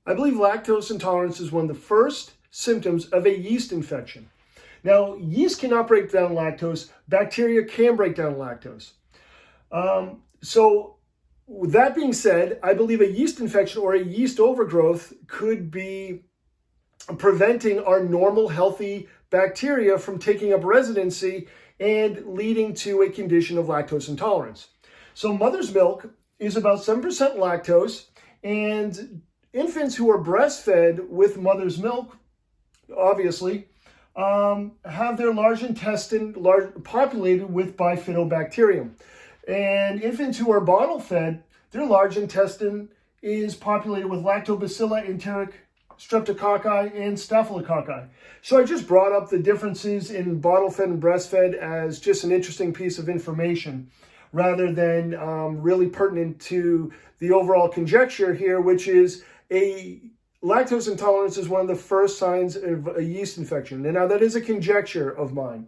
I believe lactose intolerance is one of the first symptoms of a yeast infection. Now, yeast cannot break down lactose. Bacteria can break down lactose. So with that being said, I believe a yeast infection or a yeast overgrowth could be preventing our normal healthy bacteria from taking up residency and leading to a condition of lactose intolerance. So mother's milk is about 7% lactose, and infants who are breastfed with mother's milk, obviously, have their large intestine populated with bifidobacterium. And infants who are bottle fed, their large intestine is populated with lactobacilli, enteric streptococci, and staphylococci. So I just brought up the differences in bottle fed and breastfed as just an interesting piece of information, rather than really pertinent to the overall conjecture here, which is a lactose intolerance is one of the first signs of a yeast infection. And now that is a conjecture of mine.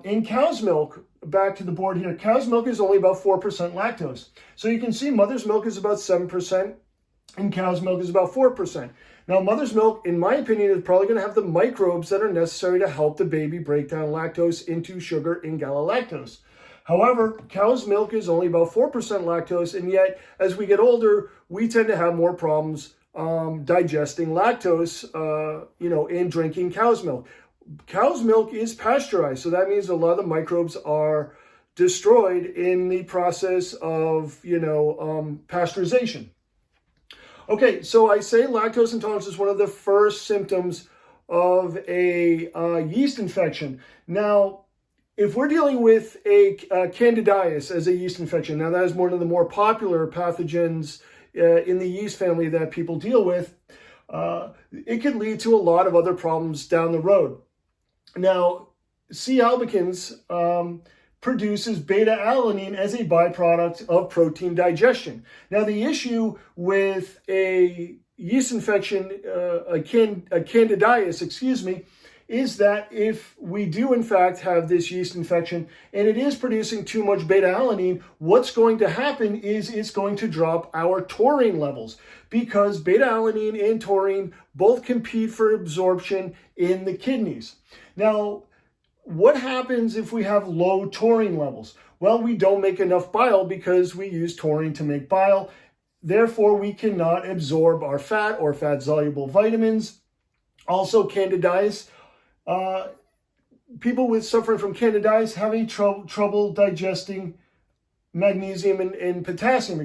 In cow's milk, back to the board here, cow's milk is only about 4% lactose. So you can see mother's milk is about 7% and cow's milk is about 4%. Now, mother's milk, in my opinion, is probably going to have the microbes that are necessary to help the baby break down lactose into sugar and galactose. However, cow's milk is only about 4% lactose, and yet, as we get older, we tend to have more problems digesting lactose, in drinking cow's milk. Cow's milk is pasteurized, so that means a lot of the microbes are destroyed in the process of, pasteurization. Okay, so I say lactose intolerance is one of the first symptoms of a yeast infection. Now, if we're dealing with a Candidiasis as a yeast infection, now that is one of the more popular pathogens in the yeast family that people deal with, it can lead to a lot of other problems down the road. Now, C. albicans produces beta-alanine as a byproduct of protein digestion. Now, the issue with a yeast infection, a Candidiasis, is that if we do in fact have this yeast infection and it is producing too much beta-alanine, what's going to happen is it's going to drop our taurine levels, because beta-alanine and taurine both compete for absorption in the kidneys. Now, what happens if we have low taurine levels? Well, we don't make enough bile because we use taurine to make bile. Therefore, we cannot absorb our fat or fat-soluble vitamins. Also, Candidiasis. People suffering from Candidiasis have trouble digesting magnesium and potassium,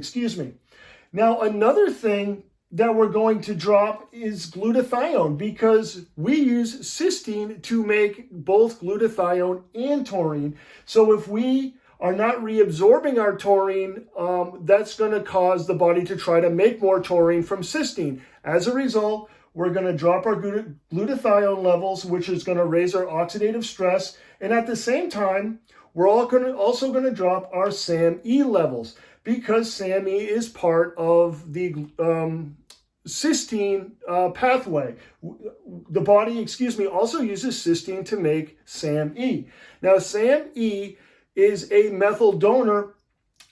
Now, another thing that we're going to drop is glutathione, because we use cysteine to make both glutathione and taurine. So if we are not reabsorbing our taurine, that's going to cause the body to try to make more taurine from cysteine. As a result, we're going to drop our glutathione levels, which is going to raise our oxidative stress. And at the same time, we're also going to drop our SAMe levels, because SAMe is part of the cysteine pathway. The body, also uses cysteine to make SAMe. Now, SAMe is a methyl donor,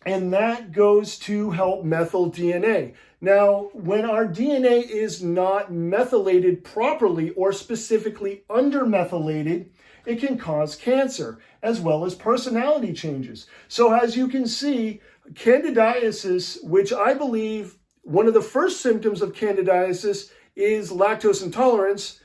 and that goes to help methyl DNA. Now, when our DNA is not methylated properly, or specifically undermethylated, it can cause cancer as well as personality changes. So as you can see, Candidiasis, which I believe one of the first symptoms of Candidiasis is lactose intolerance,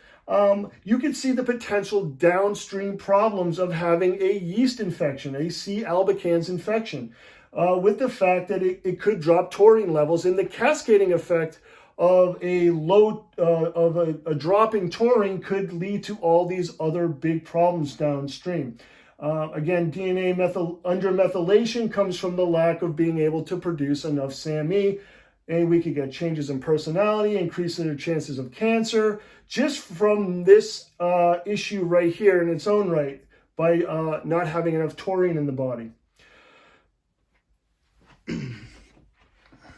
you can see the potential downstream problems of having a yeast infection, a C. albicans infection, with the fact that it could drop taurine levels, and the cascading effect of a dropping taurine could lead to all these other big problems downstream. Again, DNA undermethylation comes from the lack of being able to produce enough SAMe, and we could get changes in personality, increase their chances of cancer, just from this issue right here in its own right, by not having enough taurine in the body.